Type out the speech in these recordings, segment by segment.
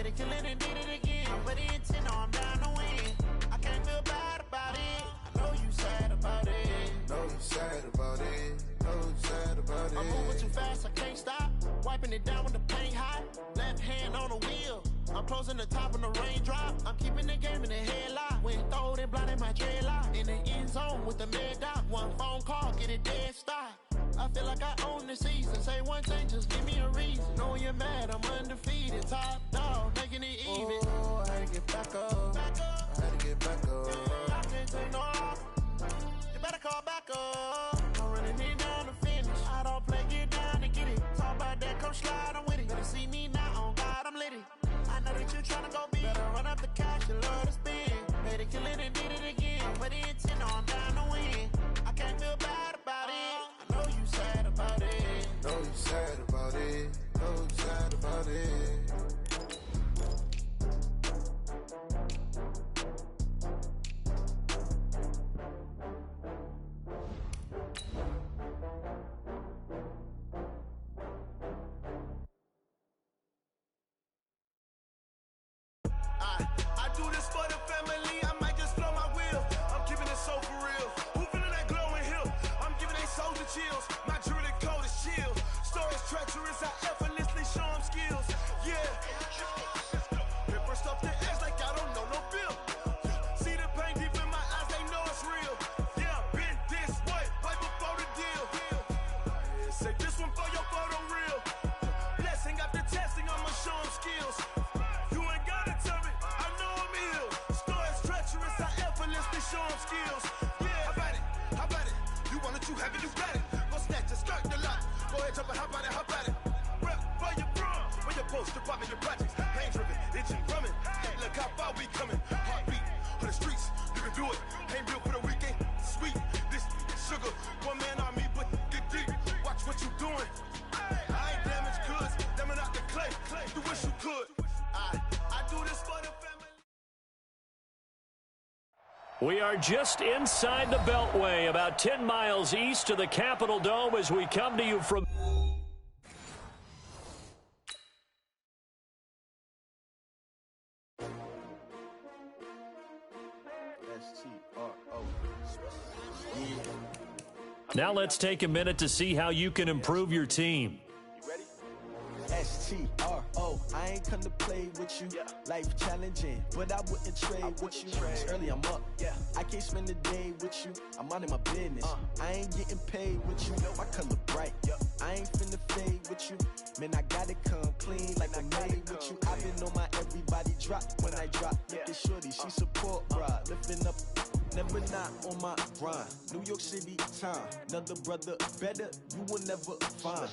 Made it, kill it, and did it again. But the intent, no, I'm down to win. I can't feel bad about it. I know you sad about it. Know you sad about it. Know you sad about it. I'm moving too fast, I can't stop. Wiping it down when the paint hot. Left hand on the wheel. I'm closing the top when the raindrop. I'm keeping the game in the headlock. When throwed and blinded my dreadlock. In the end zone with the mad dot. One phone call, get it dead stop. I feel like I own the season. Say one thing, just give me a reason. Know you're mad, I'm undefeated. Top dog, making it even. Oh, I had to get back up. Back up. I had to get back up. I can't take no off. You better call back up. I'm running it down to finish. I don't play, get down and get it. Talk about that, come slide, I'm with it. Better see me now, on God, I'm lit it. I know that you tryna go big. Better run up the cash, you love to spend. Made it, kill it, and did it again. But the intent, no, I'm down to win. I can't feel bad about it. I know you sad about it. Know you sad about it. Know you sad about it. I do this for the family, I might just blow my wheel. I'm keeping it so for real. Who feeling that glowing hill? I'm giving they soldier chills. My jewelry coat is chill. Stories treacherous, I effortlessly show them skills. Yeah. Paper stuff the edge like I don't know no bill. See the pain deep in my eyes, they know it's real. Yeah, been this way, way before the deal. Say this one for your photo real. Blessing after testing, I'ma show them skills. You ain't gotta tell me, I know I'm ill. Stories treacherous, I effortlessly show them skills. Yeah, how about it? You want it, you have it, you got it. Go snatch it, skirt the lot. Go ahead, jump it, how about it? Rep for your brum, for your post, department, your projects. Pain driven, itching, drumming. Hey, look how far we coming. Heartbeat on the streets, you can do it. Ain't built for the weekend, sweet. This sugar, one man on me, but get deep. Watch what you doing. I ain't damaged goods, them out the clay. You wish you could. I do this for the family. We are just inside the Beltway, about 10 miles east of the Capitol Dome as we come to you from... Now let's take a minute to see how you can improve your team. STRO, I ain't come to play with you. Life challenging, but I wouldn't trade with you. It's early, I'm up. I can't spend the day with you. I'm out of my business. I ain't getting paid with you. My color bright. I ain't finna fade with you. Man, I gotta come clean like I'm made with you. I've been on my everybody drop when I drop. Look at shorty, she support bra. Lifting up, never not on my grind. New York City time, another brother better, you will never find.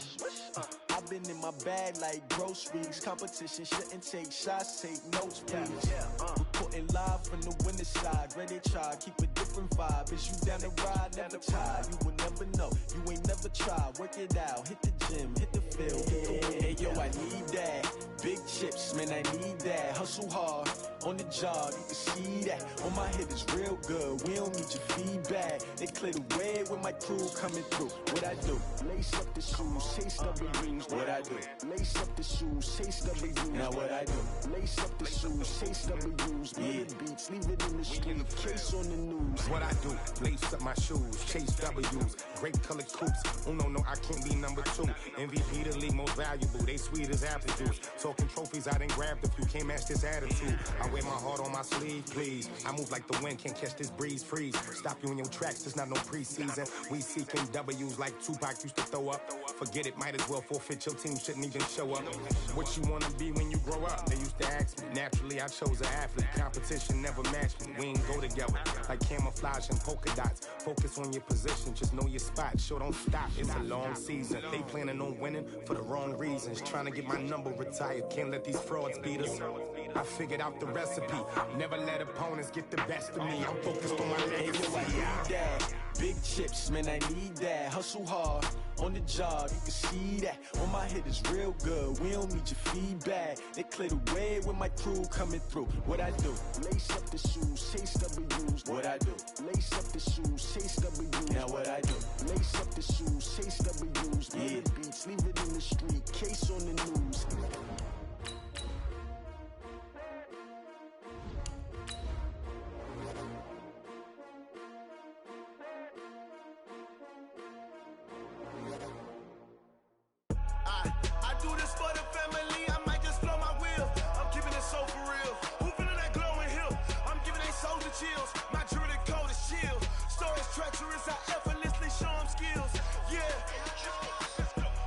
I've been in my bag like groceries. Competition shouldn't take shots, take notes, please. Reporting live from the winter side. Ready to try, keep a different vibe. Is you down the ride, never tired. You will never know, you ain't never tried. Work it out, hit the gym, hit the field. Hey yo, I need that. Big chips, man, I need that. Hustle hard, on the job, you can see that. On my head is real good, we don't need your feedback. They clear the way with my crew coming through. What I do? Lace up the shoes, chase W's. What I do? Lace up the shoes, chase W's. Now what I do? Lace up the shoes, chase W's. Yeah, beats, leave it in the street, case on the news. What I do? Lace up my shoes, chase W's. Grape colored coops. Oh no, I can't be number 2. MVP the league most valuable. They sweet as apple juice. Talking trophies, I didn't grab the few. Can't match this attitude. I wear my heart on my sleeve, please. I move like the wind, can't catch this breeze, freeze. Stop you in your tracks, there's not no preseason. We seeking W's like Tupac used to throw up. Forget it, might as well forfeit. Your team shouldn't even show up. What you wanna be when you grow up? They used to ask me. Naturally, I chose an athlete. Competition never matched me. We ain't go together like camouflage and polka dots. Focus on your position, just know your spot. Sure, don't stop. It's a long season. They planning on winning for the wrong reasons. Trying to get my number retired. Can't let these frauds beat us. I figured out the recipe. Never let opponents get the best of me. I'm focused on my legacy. I need that. Big chips, man, I need that. Hustle hard, on the job, you can see that. On my head is real good, we don't need your feedback. They clear the way with my crew coming through. What I do? Lace up the shoes, chase W's. What I do? Lace up the shoes, chase W's. Now what I do? Lace up the shoes, chase W's. Yeah, beats, leave it in the street, case on the news. chills. My jewelry coat is chill. Stories treacherous, I effortlessly show them skills. Yeah.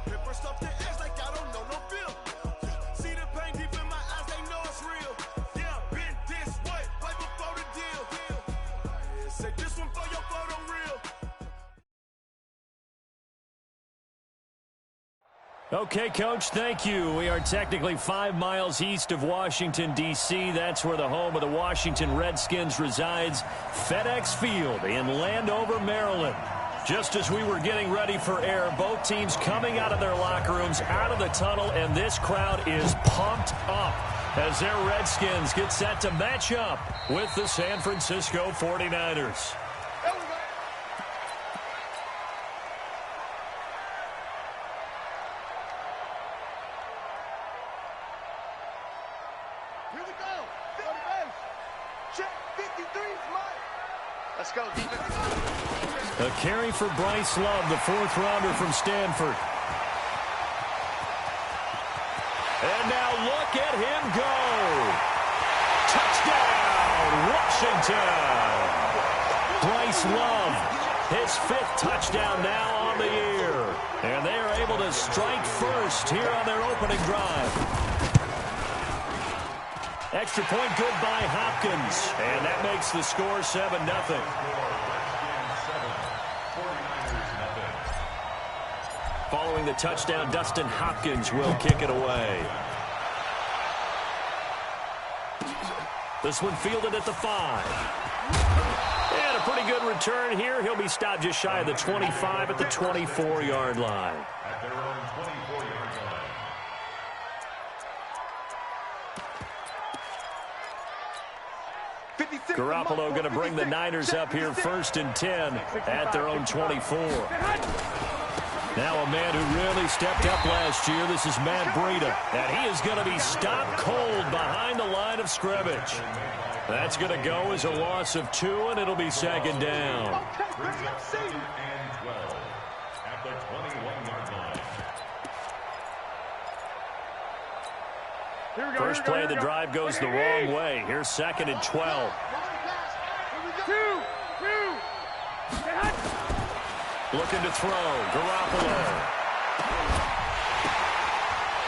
Paper stuff the edge like I don't know no bill. See the pain deep in my eyes, they know it's real. Yeah, been this way, way before the deal. Say this one for your photo reel. Okay, Coach, thank you. We are technically 5 miles east of Washington, D.C. That's where the home of the Washington Redskins resides, FedEx Field in Landover, Maryland. Just as we were getting ready for air, both teams coming out of their locker rooms, out of the tunnel, and this crowd is pumped up as their Redskins get set to match up with the San Francisco 49ers. Here we go. Check 53's Mike. Let's go, defense. A carry for Bryce Love, the fourth-rounder from Stanford. And now look at him go. Touchdown, Washington. Bryce Love, his 5th touchdown now on the year. And they are able to strike first here on their opening drive. Extra point good by Hopkins. And that makes the score 7-0. Following the touchdown, Dustin Hopkins will kick it away. This one fielded at the 5. And a pretty good return here. He'll be stopped just shy of the 25 at the 24-yard line. At their own 24-yard line. Garoppolo going to bring the Niners up here 1st and 10 at their own 24. Now a man who really stepped up last year. This is Matt Breida. And he is going to be stopped cold behind the line of scrimmage. That's going to go as a loss of 2, and it'll be 2nd down. 2nd and 12 at the 21-yard line. First play of the drive goes the wrong way. Here's 2nd and 12. Looking to throw. Garoppolo.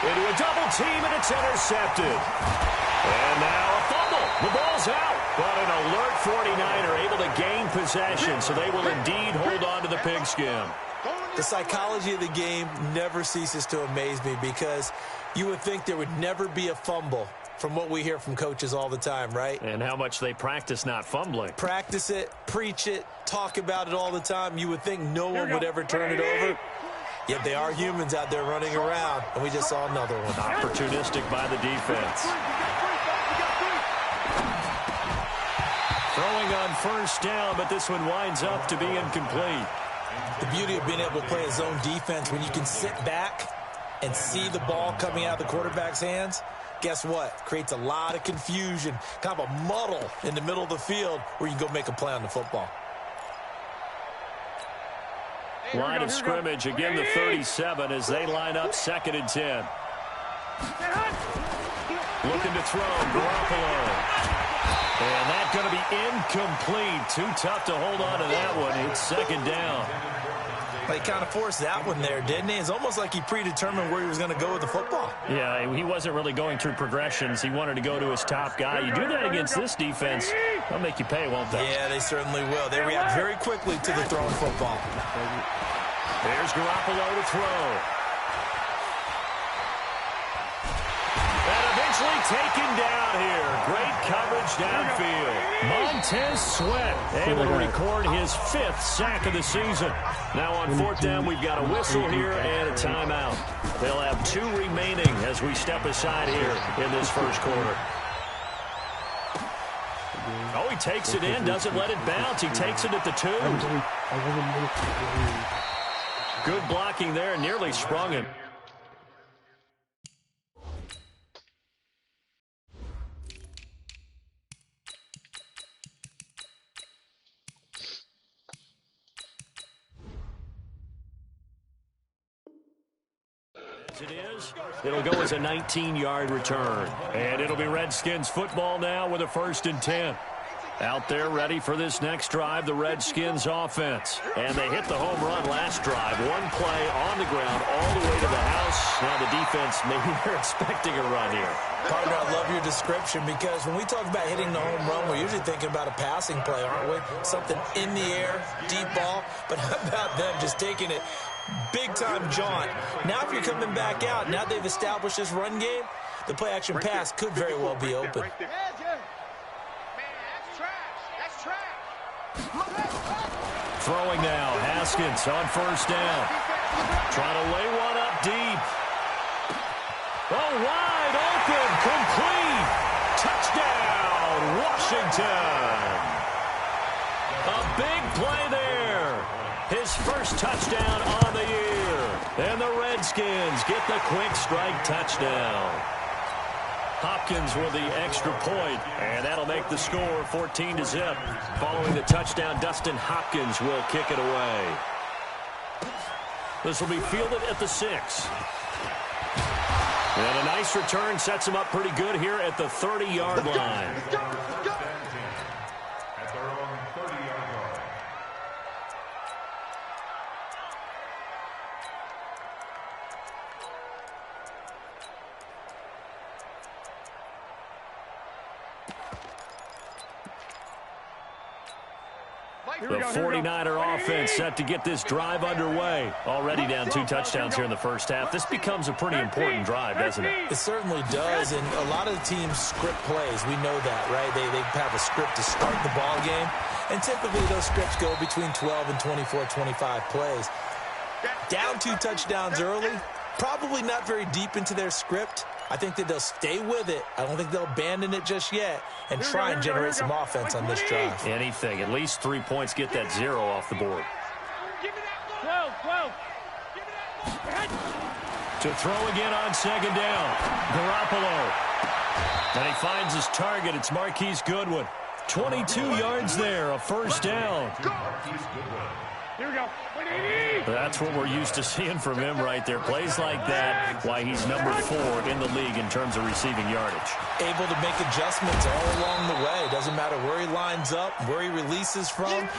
Into a double team, and it's intercepted. And now a fumble. The ball's out. But an alert 49er able to gain possession, so they will indeed hold on to the pigskin. The psychology of the game never ceases to amaze me because you would think there would never be a fumble from what we hear from coaches all the time, right? And how much they practice not fumbling. Practice it, preach it, talk about it all the time. You would think no one would ever turn it over. Yet they are humans out there running around, and we just saw another one. Opportunistic by the defense. Throwing on 1st down, but this one winds up to be incomplete. The beauty of being able to play a zone defense when you can sit back and see the ball coming out of the quarterback's hands, guess what? Creates a lot of confusion, kind of a muddle in the middle of the field where you can go make a play on the football. Line of scrimmage, again the 37 as they line up 2nd and 10. Looking to throw, Garoppolo. And that's going to be incomplete. Too tough to hold on to that one. It's 2nd down. He kind of forced that one there, didn't he? It's almost like he predetermined where he was going to go with the football. Yeah, he wasn't really going through progressions. He wanted to go to his top guy. You do that against this defense, they'll make you pay, won't they? Yeah, they certainly will. They react very quickly to the thrown football. There's Garoppolo to throw. And eventually taken down here. Great coverage downfield. Montez Sweat able to record his 5th sack of the season. Now on 4th down, we've got a whistle here and a timeout. They'll have 2 remaining as we step aside here in this first quarter. Oh, he takes it in, doesn't let it bounce. He takes it at the 2. Good blocking there, nearly sprung him. It is. It'll go as a 19-yard return. And it'll be Redskins football now with a 1st and 10. Out there ready for this next drive, the Redskins offense. And they hit the home run last drive. One play on the ground all the way to the house. Now the defense, maybe they're expecting a run here. Partner, I love your description because when we talk about hitting the home run, we're usually thinking about a passing play, aren't we? Something in the air, deep ball. But how about them just taking it big-time jaunt? Now if you're coming back out, now they've established this run game, the play-action pass could very well be open. Throwing now, Haskins on first down. Trying to lay one up deep. Oh, wide open, complete. Touchdown, Washington. A big play there. His first touchdown on the year. And the Redskins get the quick strike touchdown. Hopkins with the extra point, and that'll make the score 14-0. Following the touchdown, Dustin Hopkins will kick it away. This will be fielded at the 6. And a nice return sets him up pretty good here at the 30-yard line. At their own 30-yard line. The 49er offense set to get this drive underway. Already down 2 touchdowns here in the first half. This becomes a pretty important drive, doesn't it? It certainly does, and a lot of the teams script plays. We know that, right? They have a script to start the ball game, and typically those scripts go between 12 and 24, 25 plays. Down 2 touchdowns early, probably not very deep into their script. I think that they'll stay with it. I don't think they'll abandon it just yet and try and generate some offense on this drive. Anything. At least 3 points, get that 0 off the board. 12. To throw again on second down. Garoppolo. And he finds his target. It's Marquise Goodwin. 22 yards there, a first down. Here we go. That's what we're used to seeing from him right there. Plays like that, why he's number 4 in the league in terms of receiving yardage. Able to make adjustments all along the way. Doesn't matter where he lines up, where he releases from.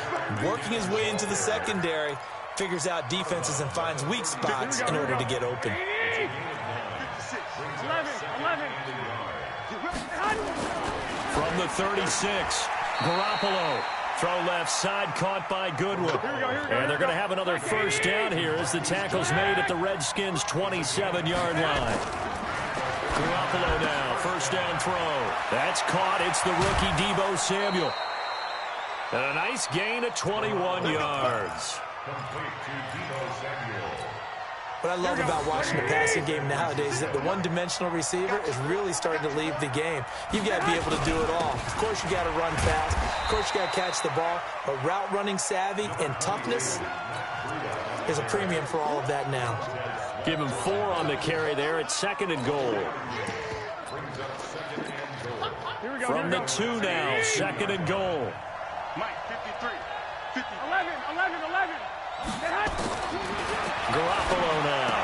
Working his way into the secondary, figures out defenses and finds weak spots in order to get open. 11. From the 36, Garoppolo. Throw left side, caught by Goodwin. And they're going to have another first down here as the tackle's made at the Redskins' 27-yard line. Garoppolo now, first down throw. That's caught. It's the rookie Deebo Samuel. And a nice gain of 21 yards. Complete to Deebo Samuel. What I love about watching the passing game nowadays is that the one-dimensional receiver is really starting to leave the game. You've got to be able to do it all. Of course, you got to run fast. Of course, you got to catch the ball. But route running savvy and toughness is a premium for all of that now. Give him 4 on the carry there at 2nd and goal. From the 2 now, 2nd and goal. Mike, 53. 11. Garoppolo now.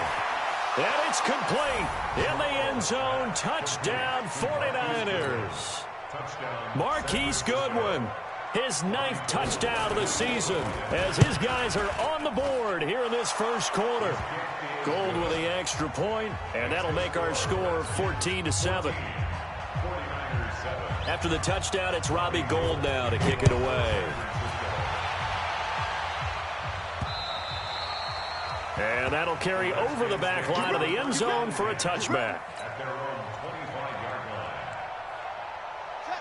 And it's complete. In the end zone, touchdown 49ers. Marquise Goodwin, his 9th touchdown of the season as his guys are on the board here in this first quarter. Gold with the extra point, and that'll make our score 14-7. After the touchdown, it's Robbie Gould now to kick it away. And that'll carry over the back line of the end zone for a touchback.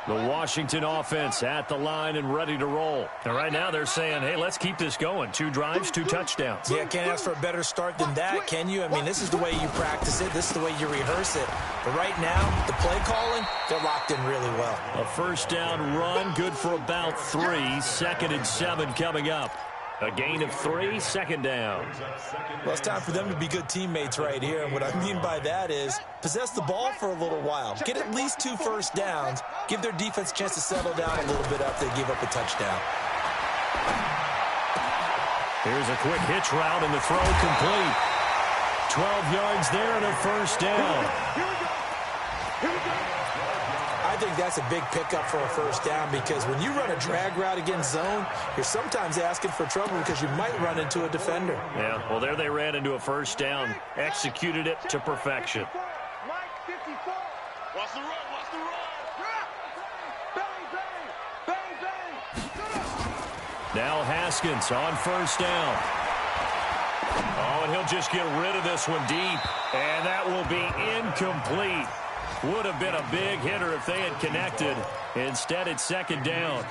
The Washington offense at the line and ready to roll. And right now they're saying, hey, let's keep this going. 2 drives, 2 touchdowns. Yeah, can't ask for a better start than that, can you? I mean, this is the way you practice it. This is the way you rehearse it. But right now, the play calling, they're locked in really well. A first down run, good for about 3. 2nd and 7 coming up. A gain of 3, 2nd down. Well, it's time for them to be good teammates right here. And what I mean by that is possess the ball for a little while. Get at least 2 first downs. Give their defense a chance to settle down a little bit after they give up a touchdown. Here's a quick hitch route and the throw complete. 12 yards there and a first down. I I think that's a big pickup for a first down because when you run a drag route against zone, you're sometimes asking for trouble because you might run into a defender. Yeah, well, there they ran into a first down, executed it to perfection. Watch the run, watch the run. Bang, bang, bang, bang. Now Haskins on first down. Oh, and he'll just get rid of this one deep. And that will be incomplete. Would have been a big hitter if they had connected. Instead, it's second down.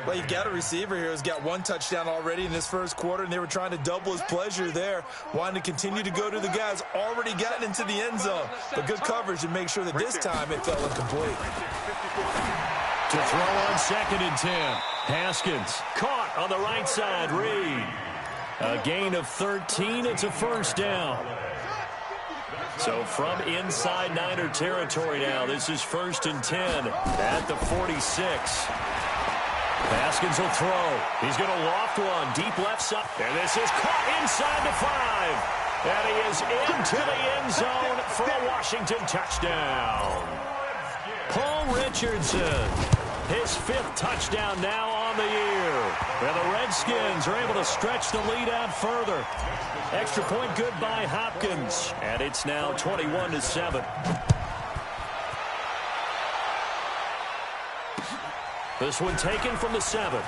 Well, you've got a receiver here who's got one touchdown already in this first quarter, and they were trying to double his pleasure there, wanting to continue to go to the guys already gotten into the end zone. But good coverage to make sure that this time it fell incomplete. To throw on 2nd and 10. Haskins caught on the right side. Reed. A gain of 13. It's a first down. So from inside Niner territory now, this is 1st and 10 at the 46. Haskins will throw. He's going to loft one deep left side. And this is caught inside the 5. And he is into the end zone for a Washington touchdown. Paul Richardson, his 5th touchdown now on the year. And the Redskins are able to stretch the lead out further. Extra point good by Hopkins. And it's now 21-7. This one taken from the 7.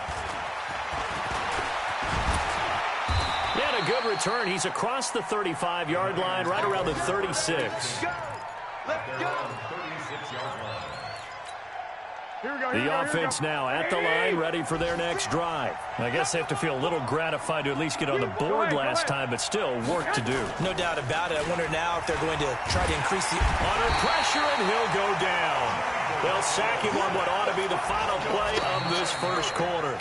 He had a good return. He's across the 35-yard line, right around the 36. Let's go. The offense now at the line, ready for their next drive. I guess they have to feel a little gratified to at least get on the board last time, but still work to do. No doubt about it. I wonder now if they're going to try to increase the... Under pressure, and he'll go down. They'll sack him on what ought to be the final play of this first quarter.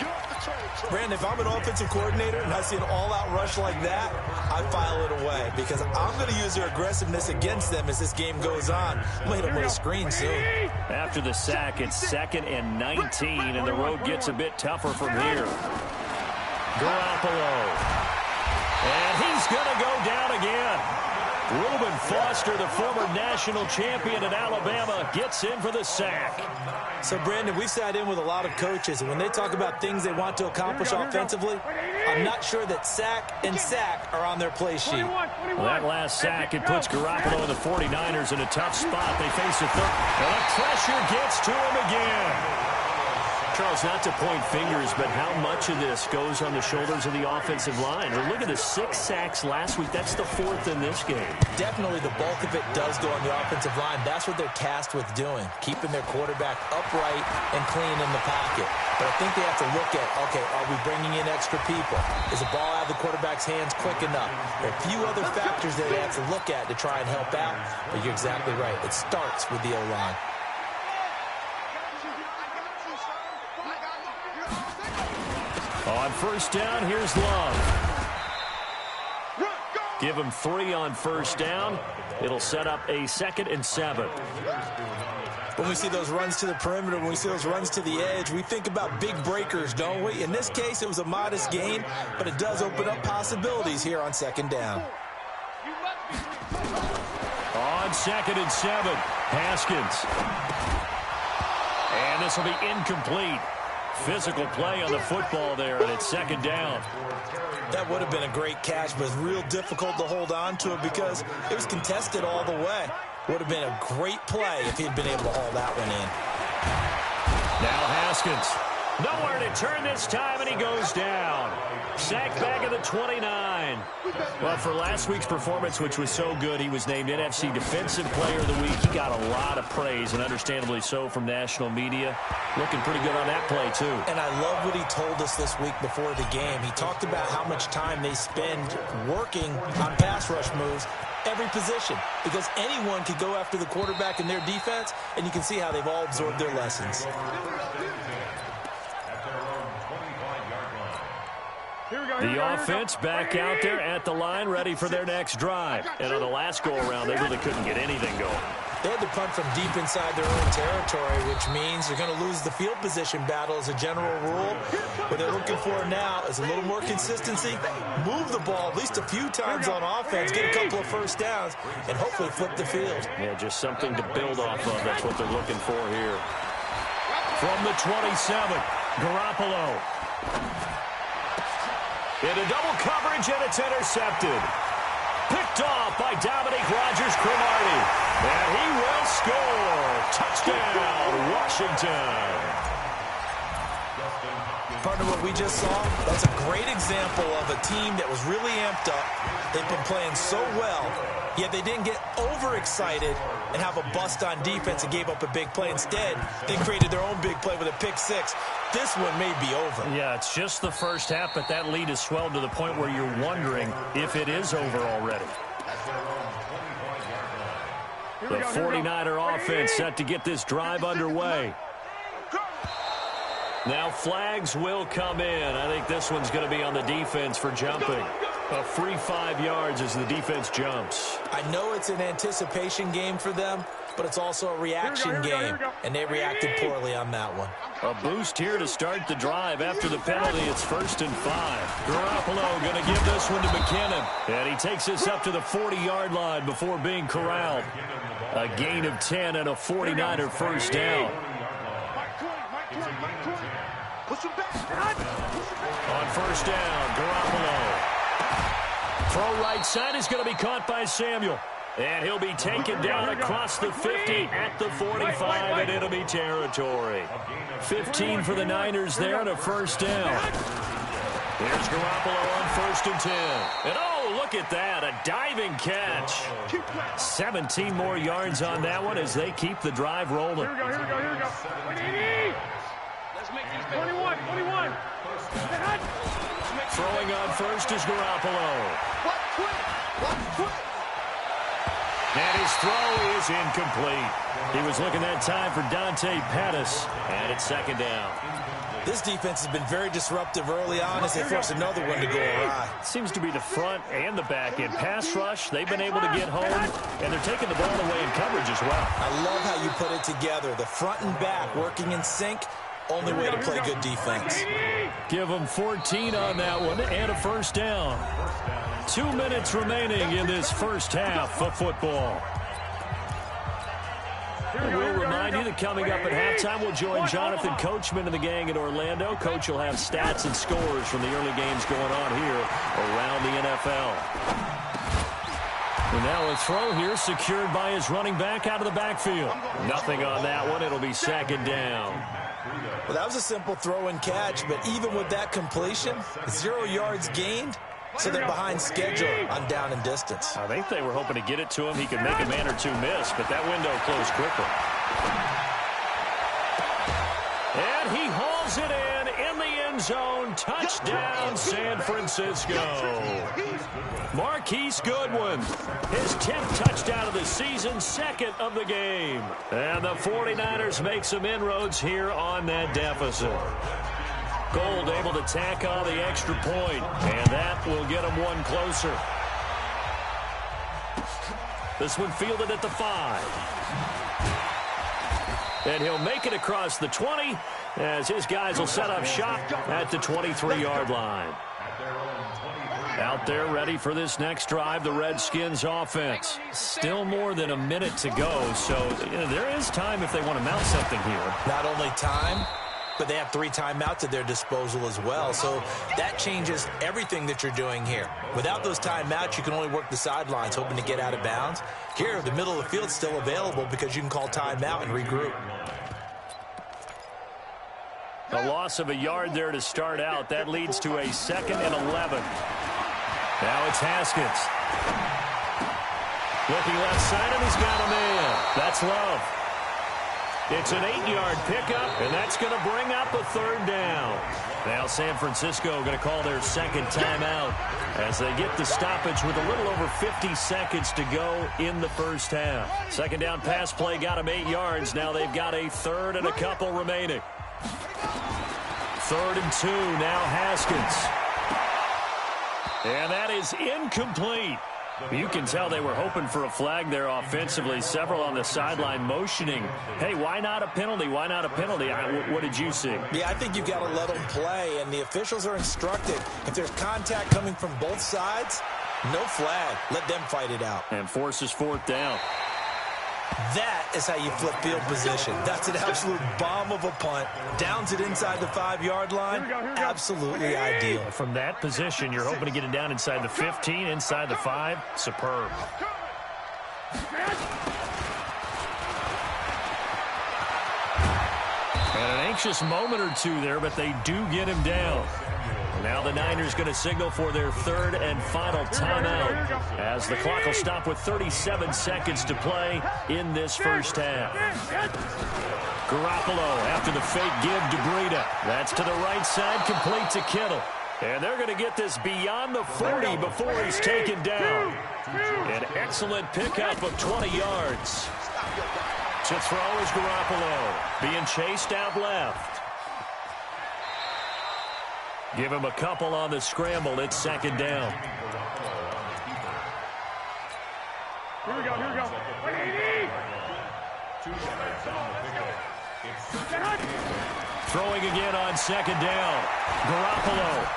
Brandon, if I'm an offensive coordinator and I see an all-out rush like that, I file it away because I'm going to use their aggressiveness against them as this game goes on. I'm going to hit them with a screen soon. After the sack, it's 2nd and 19, and the road gets a bit tougher from here. Garoppolo. And he's going to go down again. Reuben Foster, the former national champion at Alabama, gets in for the sack. So, Brandon, we've sat in with a lot of coaches, and when they talk about things they want to accomplish offensively, I'm not sure that sack and sack are on their play sheet. Well, that last sack, it puts Garoppolo and the 49ers in a tough spot. They face a third. And the pressure gets to him again. Charles, not to point fingers, but how much of this goes on the shoulders of the offensive line? Or look at the 6 sacks last week. That's the 4th in this game. Definitely the bulk of it does go on the offensive line. That's what they're tasked with doing, keeping their quarterback upright and clean in the pocket. But I think they have to look at, okay, are we bringing in extra people? Is the ball out of the quarterback's hands quick enough? There are a few other factors that they have to look at to try and help out. But you're exactly right. It starts with the O-line. On first down, here's Love. Give him 3 on first down. It'll set up a 2nd and 7. When we see those runs to the perimeter, when we see those runs to the edge, we think about big breakers, don't we? In this case, it was a modest gain, but it does open up possibilities here on 2nd down. On 2nd and 7, Haskins. And this will be incomplete. Physical play on the football there, and it's 2nd down. That would have been a great catch, but it's real difficult to hold on to it because it was contested all the way. Would have been a great play if he had been able to haul that one in. Now Haskins. Nowhere to turn this time, and he goes down. Sack back at the 29. Well, for last week's performance, which was so good, he was named NFC Defensive Player of the Week. He got a lot of praise, and understandably so, from national media. Looking pretty good on that play, too. And I love what he told us this week before the game. He talked about how much time they spend working on pass rush moves, every position, because anyone could go after the quarterback in their defense, and you can see how they've all absorbed their lessons. The offense back out there at the line, ready for their next drive. And on the last go-around, they really couldn't get anything going. They had to punt from deep inside their own territory, which means they're going to lose the field position battle as a general rule. What they're looking for now is a little more consistency, move the ball at least a few times on offense, get a couple of first downs, and hopefully flip the field. Yeah, just something to build off of. That's what they're looking for here. From the 27, Garoppolo. Into double coverage, and it's intercepted. Picked off by Dominique Rodgers-Cromartie. And he will score. Touchdown, Washington. Partner, what we just saw, that's a great example of a team that was really amped up. They've been playing so well, yet they didn't get overexcited and have a bust on defense and gave up a big play. Instead, they created their own big play with a pick six. This one may be over. Yeah, it's just the first half, but that lead has swelled to the point where you're wondering if it is over already. The 49er offense set to get this drive underway. Now flags will come in. I think this one's going to be on the defense for jumping. A free 5 yards as the defense jumps. I know it's an anticipation game for them, but it's also a reaction game, and they reacted poorly on that one. A boost here to start the drive. After the penalty, it's 1st and 5. Garoppolo going to give this one to McKinnon. And he takes this up to the 40-yard line before being corralled. A gain of 10 and a 49er first down. On first down, Garoppolo. Throw right side is going to be caught by Samuel. And he'll be taken down across the 50 at the 45 in enemy territory. 15 for the Niners there and a first down. Here's Garoppolo on 1st and 10. And oh, look at that, a diving catch. 17 more yards on that one as they keep the drive rolling. Here we go. Let's make these 21. Throwing on first is Garoppolo. And his throw is incomplete. He was looking that time for Dante Pettis, and it's 2nd down. This defense has been very disruptive early on as they force another one to go awry. Seems to be the front and the back end. Pass rush, they've been able to get home, and they're taking the ball away in coverage as well. I love how you put it together. The front and back working in sync. Only way to play good defense. Give them 14 on that one and a first down. 2 minutes remaining in this first half of football. We'll remind you that coming up at halftime, we'll join Jonathan Coachman and the gang in Orlando. Coach will have stats and scores from the early games going on here around the NFL. And now a throw here secured by his running back out of the backfield. Nothing on that one. It'll be 2nd down. Well, that was a simple throw and catch, but even with that completion, 0 yards gained, so they're behind schedule on down and distance. I think they were hoping to get it to him. He could make a man or two miss, but that window closed quickly. And he hauls it in the end zone. Touchdown, San Francisco. Marquise Goodwin, his 10th touchdown of the season, 2nd of the game. And the 49ers make some inroads here on that deficit. Gold able to tack on the extra point, and that will get them one closer. This one fielded at the 5. And he'll make it across the 20 as his guys will set up shop at the 23-yard line. Out there ready for this next drive, the Redskins offense. Still more than a minute to go, so there is time if they want to mount something here. Not only time, but they have 3 timeouts at their disposal as well, so that changes everything that you're doing here. Without those timeouts, you can only work the sidelines, hoping to get out of bounds. Here, the middle of the field's still available because you can call timeout and regroup. A loss of a yard there to start out. That leads to a 2nd and 11. Now it's Haskins. Looking left side, and he's got a man. That's Love. It's an 8-yard pickup, and that's going to bring up a 3rd down. Now San Francisco going to call their 2nd timeout as they get the stoppage with a little over 50 seconds to go in the first half. 2nd down pass play got them 8 yards. Now they've got a 3rd and a couple remaining. 3rd and 2, now Haskins. And that is incomplete. You can tell they were hoping for a flag there offensively. Several on the sideline motioning, hey, why not a penalty? Why not a penalty? What did you see? Yeah, I think you've got to let them play, and the officials are instructed. If there's contact coming from both sides, no flag. Let them fight it out. And forces fourth down. That is how you flip field position. That's an absolute bomb of a punt. Downs it inside the 5-yard line. Here we go. Absolutely ideal. From that position, you're hoping to get it down inside the 15, inside the 5. Superb. And an anxious moment or two there, but they do get him down. Now the Niners going to signal for their third and final timeout as the clock will stop with 37 seconds to play in this first half. Garoppolo after the fake give to Breida. That's to the right side, complete to Kittle. And they're going to get this beyond the 40 before he's taken down. An excellent pickup of 20 yards. To throw is Garoppolo, being chased out left. Give him a couple on the scramble. It's second down. Here we go. 180. Throwing again on second down. Garoppolo.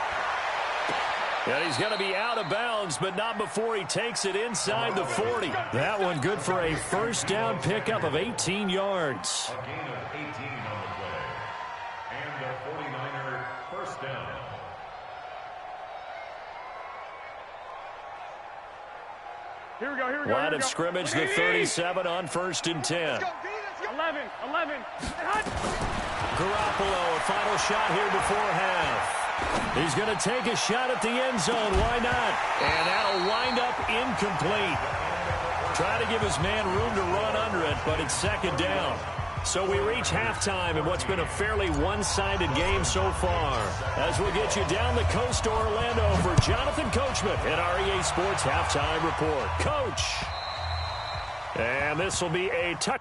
And he's going to be out of bounds, but not before he takes it inside the 40. That one good for a first down pickup of 18 yards. A gain of 18 on the play. And the 49er first down. Here we go. Line of scrimmage, the 37 on first and 10. 11. Garoppolo, a final shot here before half. He's going to take a shot at the end zone. Why not? And that'll wind up incomplete. Try to give his man room to run under it, but it's second down. So we reach halftime in what's been a fairly one-sided game so far. As we'll get you down the coast to Orlando for Jonathan Coachman at REA Sports Halftime Report. Coach. And this will be a touch.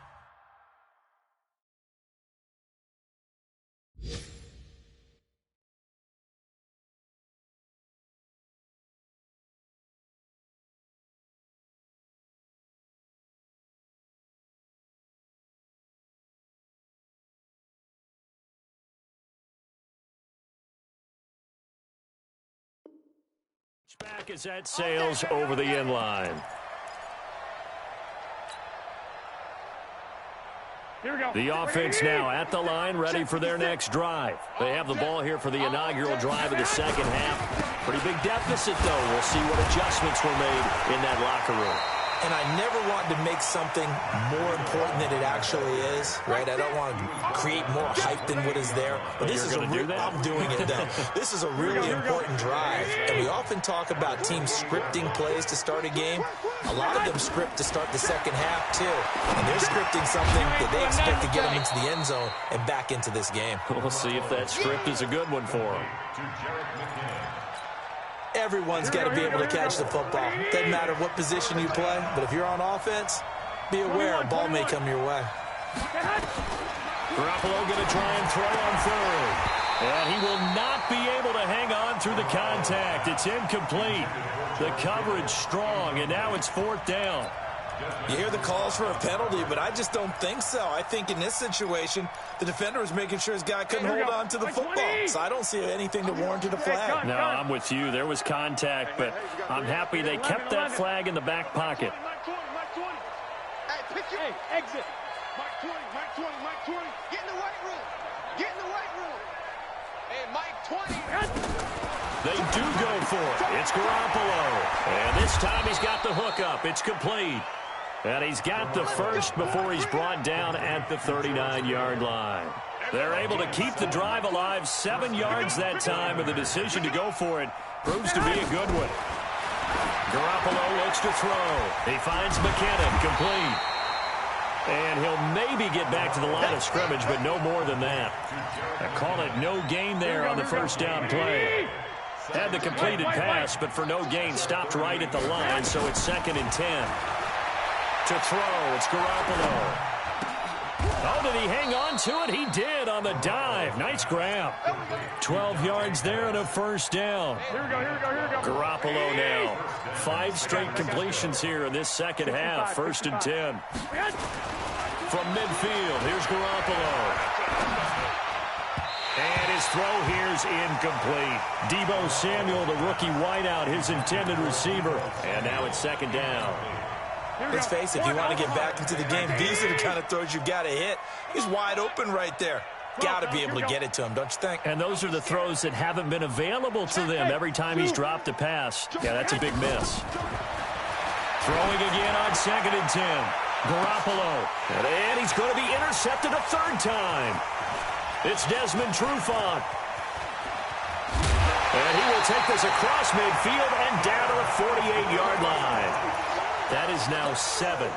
Back as that sails over the end line. Here we go. The offense now at the line, ready for their next drive. They have the ball here for the inaugural drive of the second half. Pretty big deficit, though. We'll see what adjustments were made in that locker room. And I never want to make something more important than it actually is, right? I don't want to create more hype than what is there. But this is I'm doing it, though. This is a really important drive. And we often talk about teams scripting plays to start a game. A lot of them script to start the second half, too. And they're scripting something that they expect to get them into the end zone and back into this game. We'll see if that script is a good one for them. Everyone's got to be able to catch the football. Doesn't matter what position you play, but if you're on offense, be aware a ball may come your way. Garoppolo going to try and throw on third. And he will not be able to hang on through the contact. It's incomplete. The coverage strong, and now it's fourth down. You hear the calls for a penalty, but I just don't think so. I think in this situation, the defender was making sure his guy couldn't hold on to the football. So I don't see anything to warrant a flag. No, I'm with you. There was contact, but I'm happy they kept that flag in the back pocket. Hey, exit. Mike 20. Get in the weight room. Hey, Mike 20. They do go for it. It's Garoppolo. And this time he's got the hook up. It's complete. And he's got the first before he's brought down at the 39-yard line. They're able to keep the drive alive 7 yards that time, and the decision to go for it proves to be a good one. Garoppolo looks to throw. He finds McKinnon, complete. And he'll maybe get back to the line of scrimmage, but no more than that. I call it no gain there on the first down play. Had the completed pass, but for no gain, stopped right at the line, so it's 2nd and 10. To throw, it's Garoppolo. Oh, Oh, did he hang on to it? He did on the dive. Nice grab. 12 yards there and a first down. Here we go. Garoppolo now. 5 straight completions here in this second half. 1st and 10. From midfield, here's Garoppolo. And his throw here's incomplete. Deebo Samuel, the rookie wideout, his intended receiver. And now it's 2nd down. Let's face it, if you want to get back into the game, these are the kind of throws you got to hit. He's wide open right there. Got to be able to get it to him, don't you think? And those are the throws that haven't been available to them every time he's dropped a pass. Yeah, that's a big miss. Throwing again on 2nd and 10. Garoppolo. And he's going to be intercepted a 3rd time. It's Desmond Trufant. And he will take this across midfield and down to the 48-yard line. That is now 7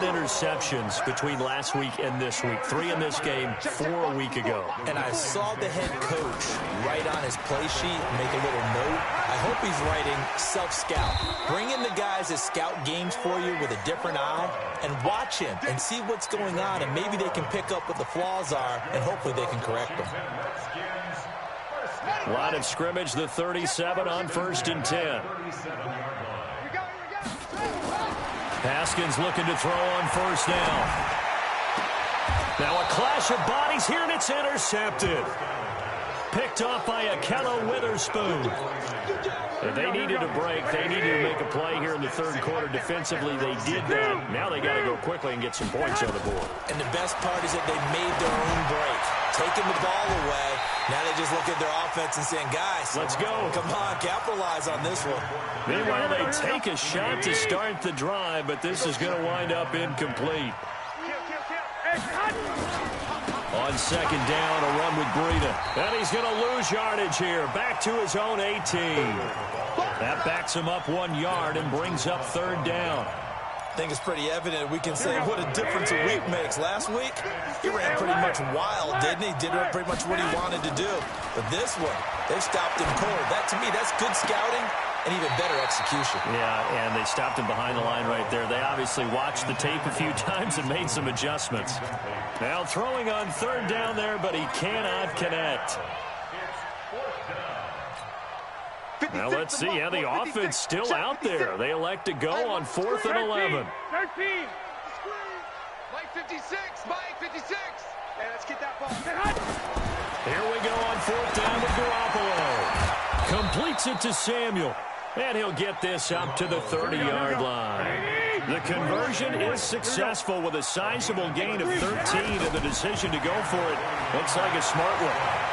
interceptions between last week and this week. 3 in this game, 4 a week ago. And I saw the head coach write on his play sheet, make a little note. I hope he's writing self-scout. Bring in the guys that scout games for you with a different eye and watch him and see what's going on, and maybe they can pick up what the flaws are, and hopefully they can correct them. Line of scrimmage, the 37 on 1st and 10. Haskins looking to throw on 1st down. Now a clash of bodies here, and it's intercepted. Picked off by Akello Witherspoon. They needed a break. They needed to make a play here in the 3rd quarter. Defensively, they did that. Now they got to go quickly and get some points on the board. And the best part is that they made their own break. Taking the ball away. Now they just look at their offense and saying, guys, let's go. Come on, capitalize on this one. Meanwhile, they take a shot to start the drive, but this is going to wind up incomplete. On 2nd down, a run with Breida. And he's going to lose yardage here. Back to his own 18. That backs him up 1 yard and brings up 3rd down. I think it's pretty evident we can say what a difference a week makes. Last week, he ran pretty much wild, didn't he? Did pretty much what he wanted to do. But this one, they stopped him cold. That, to me, that's good scouting and even better execution. Yeah, and they stopped him behind the line right there. They obviously watched the tape a few times and made some adjustments. Now throwing on 3rd down there, but he cannot connect. Now let's see how the offense still out there. They elect to go on 4th and 11. 13. Mike 56. Mike 56. Hey, let's get that ball. Here we go on 4th down with Garoppolo. Completes it to Samuel. And he'll get this up to the 30-yard line. The conversion is successful with a sizable gain of 13, and the decision to go for it looks like a smart one.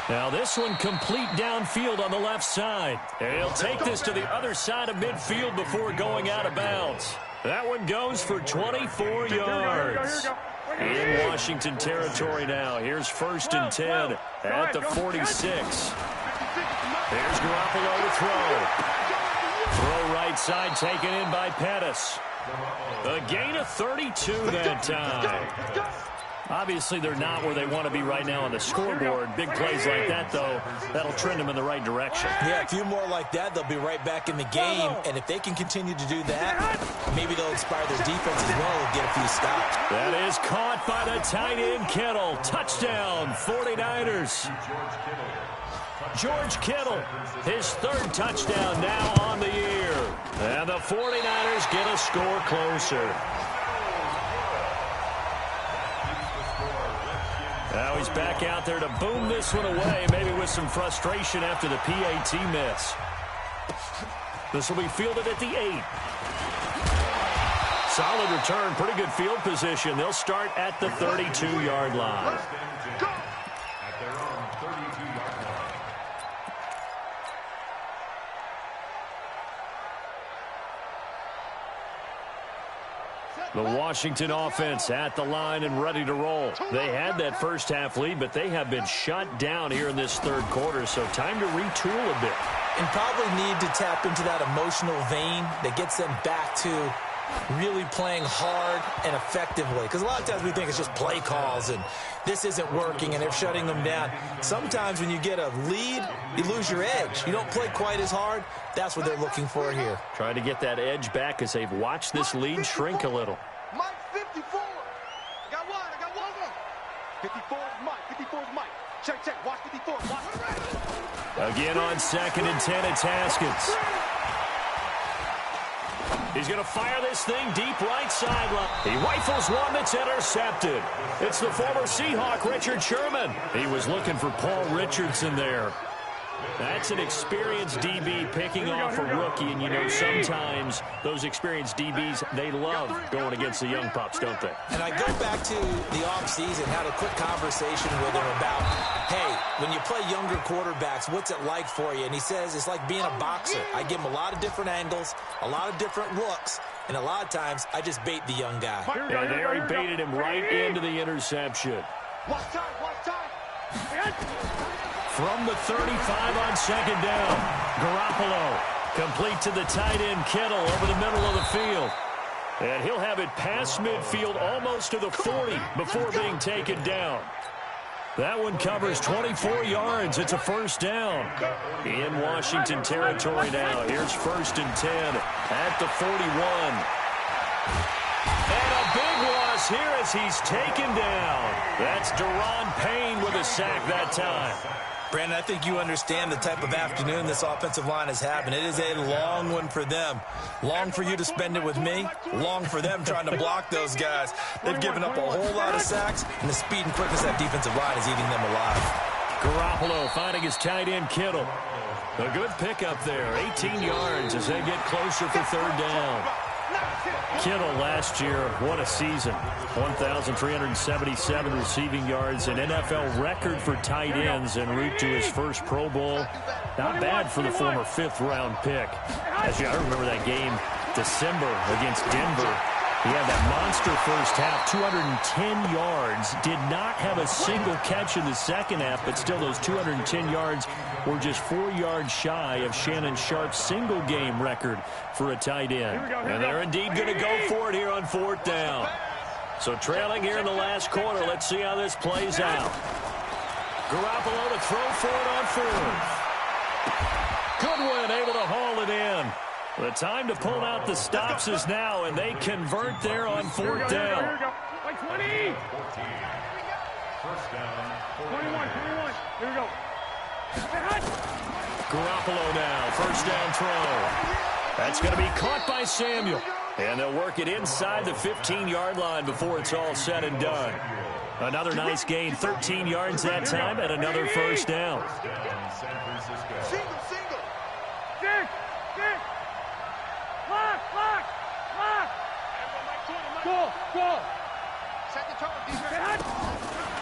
Now this one complete downfield on the left side. And he'll take this to the other side of midfield before going out of bounds. That one goes for 24 yards. In Washington territory now. Here's 1st and 10 at the 46. There's Garoppolo to throw. Throw right side taken in by Pettis. A gain of 32 that time. Obviously, they're not where they want to be right now on the scoreboard. Big plays like that, though, that'll trend them in the right direction. Yeah, a few more like that, they'll be right back in the game. And if they can continue to do that, maybe they'll inspire their defense as well and get a few stops. That is caught by the tight end, Kittle. Touchdown, 49ers. George Kittle, his 3rd touchdown now on the year. And the 49ers get a score closer. Now he's back out there to boom this one away, maybe with some frustration after the PAT miss. This will be fielded at the 8. Solid return, pretty good field position. They'll start at the 32-yard line. The Washington offense at the line and ready to roll. They had that first half lead, but they have been shut down here in this 3rd quarter, so time to retool a bit. And probably need to tap into that emotional vein that gets them back to really playing hard and effectively. Because a lot of times we think it's just play calls and this isn't working and they're shutting them down. Sometimes when you get a lead, you lose your edge. You don't play quite as hard. That's what they're looking for here. Trying to get that edge back as they've watched this lead shrink a little. Mike 56. 54. I got one. 54 is Mike. 54 is Mike. Check. Watch 54. Watch. Again on 2nd and 10, it's Haskins. He's going to fire this thing deep right sideline. He rifles one that's intercepted. It's the former Seahawk, Richard Sherman. He was looking for Paul Richardson there. That's an experienced DB picking off a rookie, and you know sometimes those experienced DBs, they love going against the young pups, don't they? And I go back to the offseason, had a quick conversation with him about, hey, when you play younger quarterbacks, what's it like for you? And he says it's like being a boxer. I give him a lot of different angles, a lot of different looks, and a lot of times I just bait the young guy. And there he baited him right into the interception. Watch time. From the 35 on 2nd down, Garoppolo complete to the tight end Kittle over the middle of the field. And he'll have it past midfield almost to the 40 before being taken down. That one covers 24 yards. It's a first down. In Washington territory now. Here's 1st and 10 at the 41. And a big loss here as he's taken down. That's Daron Payne with a sack that time. Brandon, I think you understand the type of afternoon this offensive line is having. It is a long one for them. Long for you to spend it with me. Long for them trying to block those guys. They've given up a whole lot of sacks, and the speed and quickness of that defensive line is eating them alive. Garoppolo finding his tight end Kittle. A good pickup there. 18 yards as they get closer for 3rd down. Kittle last year, what a season. 1,377 receiving yards, an NFL record for tight ends en route to his first Pro Bowl. Not bad for the former 5th-round pick. Actually, I remember that game, December against Denver. He had that monster first half, 210 yards. Did not have a single catch in the second half, but still those 210 yards were just 4 yards shy of Shannon Sharp's single-game record for a tight end. And they're indeed going to go for it here on 4th down. So trailing here in the last quarter, let's see how this plays out. Garoppolo to throw for it on 4th. Goodwin able to haul it in. The time to pull out the stops is now, and they convert there on 4th down. Here we go. Like 20. 14. First down. 21. Here we go. Garoppolo now, first down throw. That's going to be caught by Samuel. And they'll work it inside the 15-yard line before it's all said and done. Another nice gain, 13 yards that time, and another first down. Single. Six. Lock. Go. Second target, defense.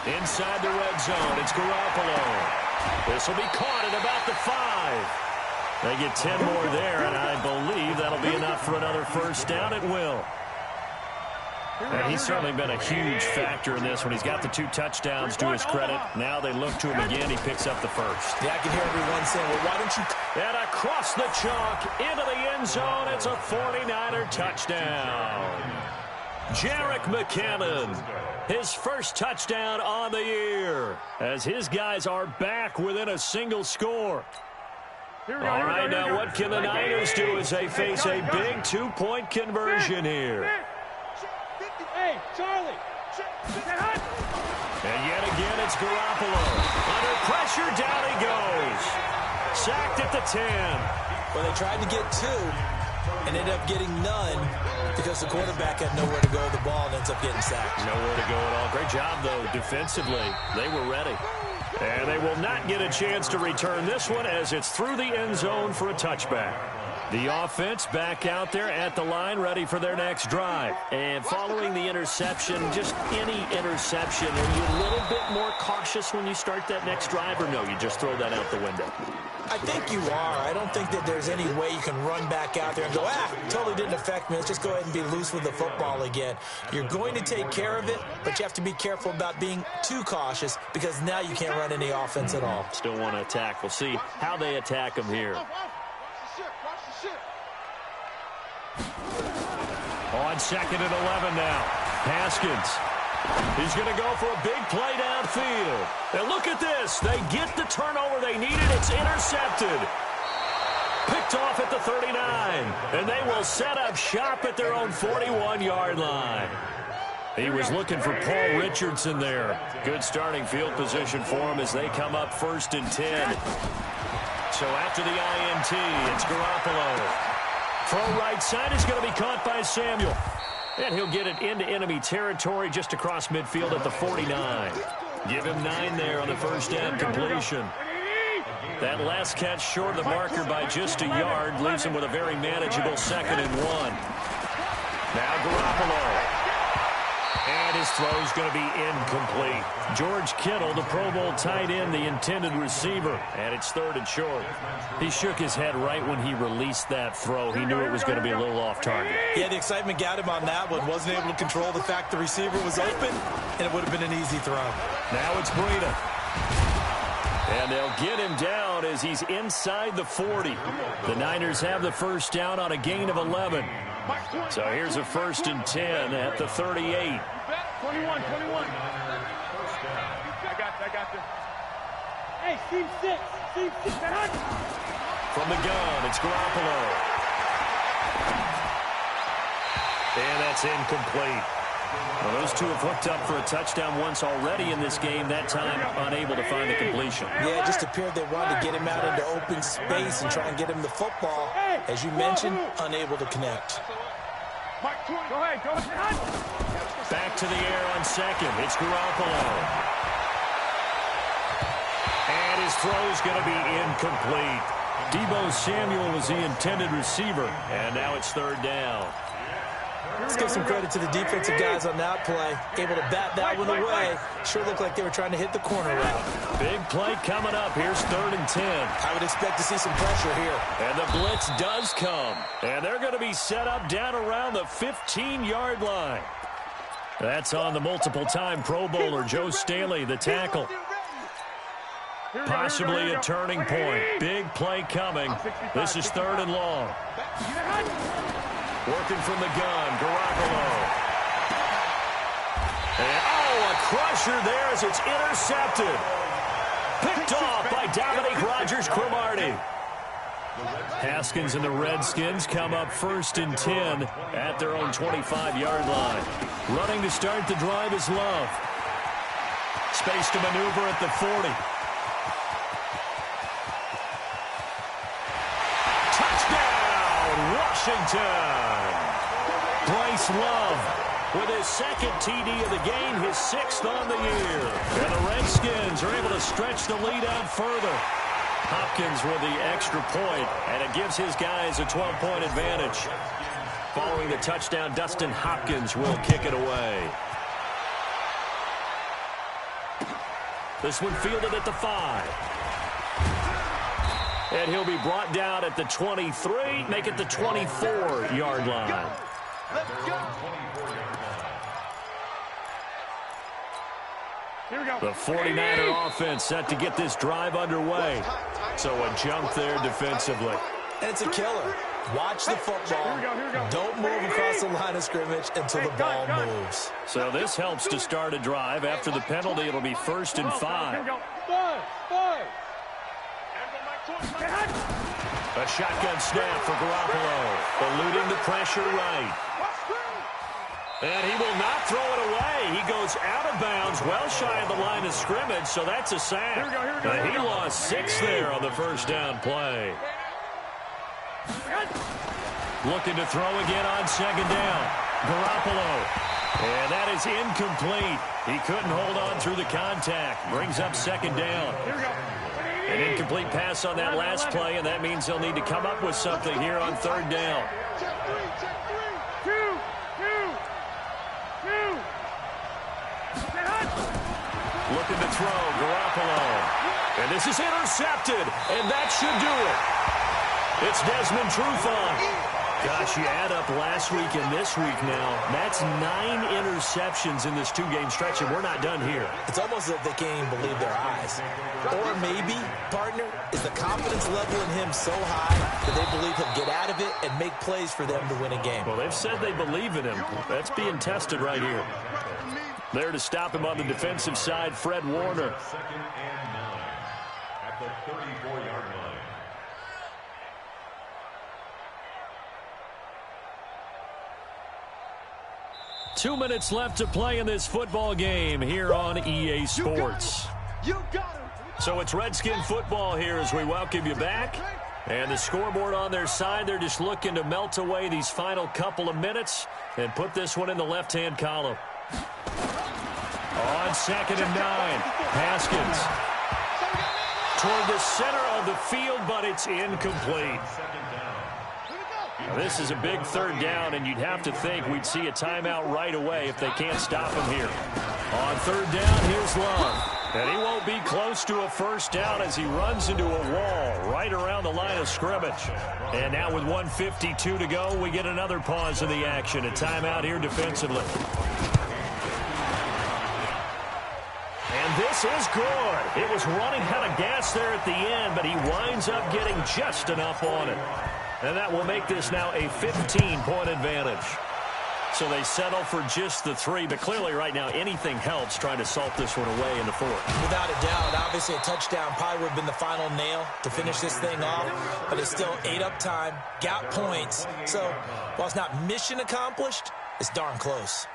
Inside the red zone, it's Garoppolo. This will be caught at about the 5. They get 10 more there, and I believe that'll be enough for another first down. It will. And he's certainly been a huge factor in this when he's got the 2 touchdowns to his credit. Now they look to him again. He picks up the first. Yeah, I can hear everyone saying, well, why don't you... And across the chalk, into the end zone, it's a 49er touchdown. Jerick McKinnon, his first touchdown on the year, as his guys are back within a single score. All right, now what can the Niners do as they face a big 2-point conversion here? Hey, Charlie. And yet again, it's Garoppolo. Under pressure, down he goes. Sacked at the 10. Well, they tried to get 2 and ended up getting none because the quarterback had nowhere to go with the ball and ends up getting sacked. Nowhere to go at all. Great job, though, defensively. They were ready. And they will not get a chance to return this one as it's through the end zone for a touchback. The offense back out there at the line, ready for their next drive. And following the interception, just any interception, are you a little bit more cautious when you start that next drive, or no, you just throw that out the window? I think you are. I don't think that there's any way you can run back out there and go, totally didn't affect me. Let's just go ahead and be loose with the football again. You're going to take care of it, but you have to be careful about being too cautious because now you can't run any offense at all. Still want to attack. We'll see how they attack them here. On 2nd and 11 now. Haskins. He's going to go for a big play downfield. And look at this. They get the turnover they needed. It's intercepted. Picked off at the 39. And they will set up shop at their own 41-yard line. He was looking for Paul Richardson there. Good starting field position for him as they come up 1st and 10. So after the INT, it's Garoppolo. Throw right side is going to be caught by Samuel. And he'll get it into enemy territory just across midfield at the 49. Give him 9 there on the first down completion. That last catch short of the marker by just a yard leaves him with a very manageable 2nd and 1. Now Garoppolo. And his throw's going to be incomplete. George Kittle, the Pro Bowl tight end, the intended receiver. And it's 3rd and short. He shook his head right when he released that throw. He knew it was going to be a little off target. Yeah, the excitement got him on that one. Wasn't able to control the fact the receiver was open, and it would have been an easy throw. Now it's Breida. And they'll get him down as he's inside the 40. The Niners have the first down on a gain of 11. So here's a 1st and 10 at the 38. 21. I got this. Hey, team 6. From the gun, it's Garoppolo. And that's incomplete. Well, those two have hooked up for a touchdown once already in this game, that time unable to find the completion. Yeah, it just appeared they wanted to get him out into open space and try and get him the football. As you mentioned, unable to connect. Go ahead. Back to the air on 2nd. It's Garoppolo. And his throw's going to be incomplete. Deebo Samuel was the intended receiver, and now it's 3rd down. Let's give some credit to the defensive guys on that play. Able to bat that one away. Sure looked like they were trying to hit the corner route. Big play coming up. Here's 3rd and 10. I would expect to see some pressure here. And the blitz does come. And they're going to be set up down around the 15-yard line. That's on the multiple-time Pro Bowler Joe Staley, the tackle. Possibly a turning point. Big play coming. This is 3rd and long. Working from the gun, Garoppolo. And, a crusher there as it's intercepted. Picked off by Dominique Rodgers-Cromartie. Haskins and the Redskins come up 1st and 10 at their own 25-yard line. Running to start the drive is Love. Space to maneuver at the 40. Touchdown, Washington! Bryce Love with his 2nd TD of the game, his 6th on the year. And the Redskins are able to stretch the lead out further. Hopkins with the extra point, and it gives his guys a 12-point advantage. Following the touchdown, Dustin Hopkins will kick it away. This one fielded at the 5. And he'll be brought down at the 23, make it the 24-yard line. Let's go. Here we go. The 49er offense set to get this drive underway. So a jump there defensively. And it's a killer. Watch the football. Here we go. Don't move across the line of scrimmage until the ball moves. So this helps to start a drive. After the penalty, it'll be 1st and 5. Here we go. Five. A shotgun snap for Garoppolo. Eluding the pressure right. And he will not throw it away. He goes out of bounds, well shy of the line of scrimmage, so that's a sack. Here we go. And he lost 6 there on the first down play. Looking to throw again on 2nd down. Garoppolo. And that is incomplete. He couldn't hold on through the contact. Brings up 2nd down. Here we go. An incomplete pass on that last play, and that means they'll need to come up with something here on 3rd down. Looking to throw, Garoppolo. And this is intercepted, and that should do it. It's Desmond Trufant. Gosh, you add up last week and this week now, that's 9 interceptions in this 2-game stretch, and we're not done here. It's almost as if they can't even believe their eyes. Or maybe, partner, is the confidence level in him so high that they believe he'll get out of it and make plays for them to win a game. Well, they've said they believe in him. That's being tested right here. There to stop him on the defensive side, Fred Warner. 2nd and 9 at the 34-yard line. 2 minutes left to play in this football game here on EA Sports. So it's Redskin football here as we welcome you back. And the scoreboard on their side, they're just looking to melt away these final couple of minutes and put this one in the left-hand column. On 2nd and 9, Haskins toward the center of the field, but it's incomplete. Now, this is a big 3rd down, and you'd have to think we'd see a timeout right away if they can't stop him here. On 3rd down, here's Love. And he won't be close to a 1st down as he runs into a wall right around the line of scrimmage. And now with 1:52 to go, we get another pause in the action. A timeout here defensively. And this is good. It was running out of gas there at the end, but he winds up getting just enough on it. And that will make this now a 15-point advantage. So they settle for just the 3, but clearly right now anything helps trying to salt this one away in the 4th. Without a doubt, obviously a touchdown probably would have been the final nail to finish this thing off, but it's still 8 up time, got points. So while it's not mission accomplished, it's darn close.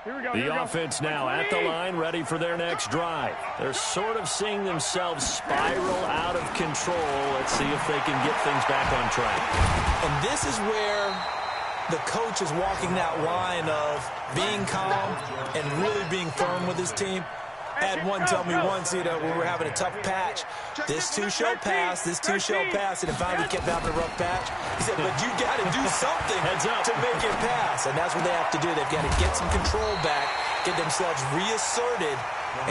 The offense now at the line, ready for their next drive. They're sort of seeing themselves spiral out of control. Let's see if they can get things back on track. And this is where the coach is walking that line of being calm and really being firm with his team. I had one tell me once, when we were having a tough patch, this too shall pass, and it finally kept having a rough patch. He said, but you got to do something to make it pass, and that's what they have to do. They've got to get some control back, get themselves reasserted,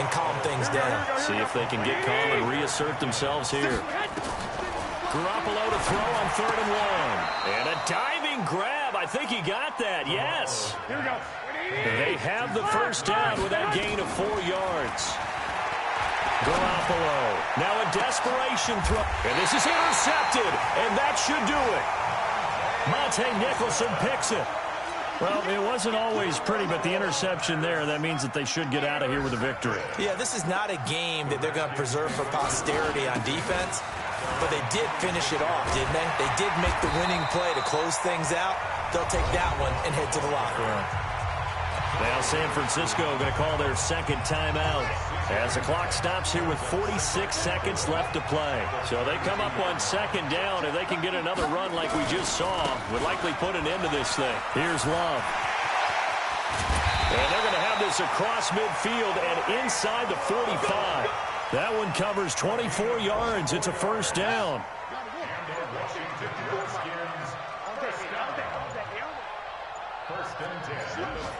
and calm things down. See if they can get calm and reassert themselves here. Garoppolo to throw on 3rd and 1. And a diving grab. I think he got that, yes. Here we go. They have the 1st down with that gain of 4 yards. Garoppolo. Now a desperation throw. And this is intercepted. And that should do it. Monte Nicholson picks it. Well, it wasn't always pretty, but the interception there, that means that they should get out of here with a victory. Yeah, this is not a game that they're going to preserve for posterity on defense. But they did finish it off, didn't they? They did make the winning play to close things out. They'll take that one and head to the locker room. Now San Francisco going to call their 2nd timeout as the clock stops here with 46 seconds left to play. So they come up on 2nd down. If they can get another run like we just saw, would likely put an end to this thing. Here's Love. And they're going to have this across midfield and inside the 45. That one covers 24 yards. It's a 1st down. First and 10.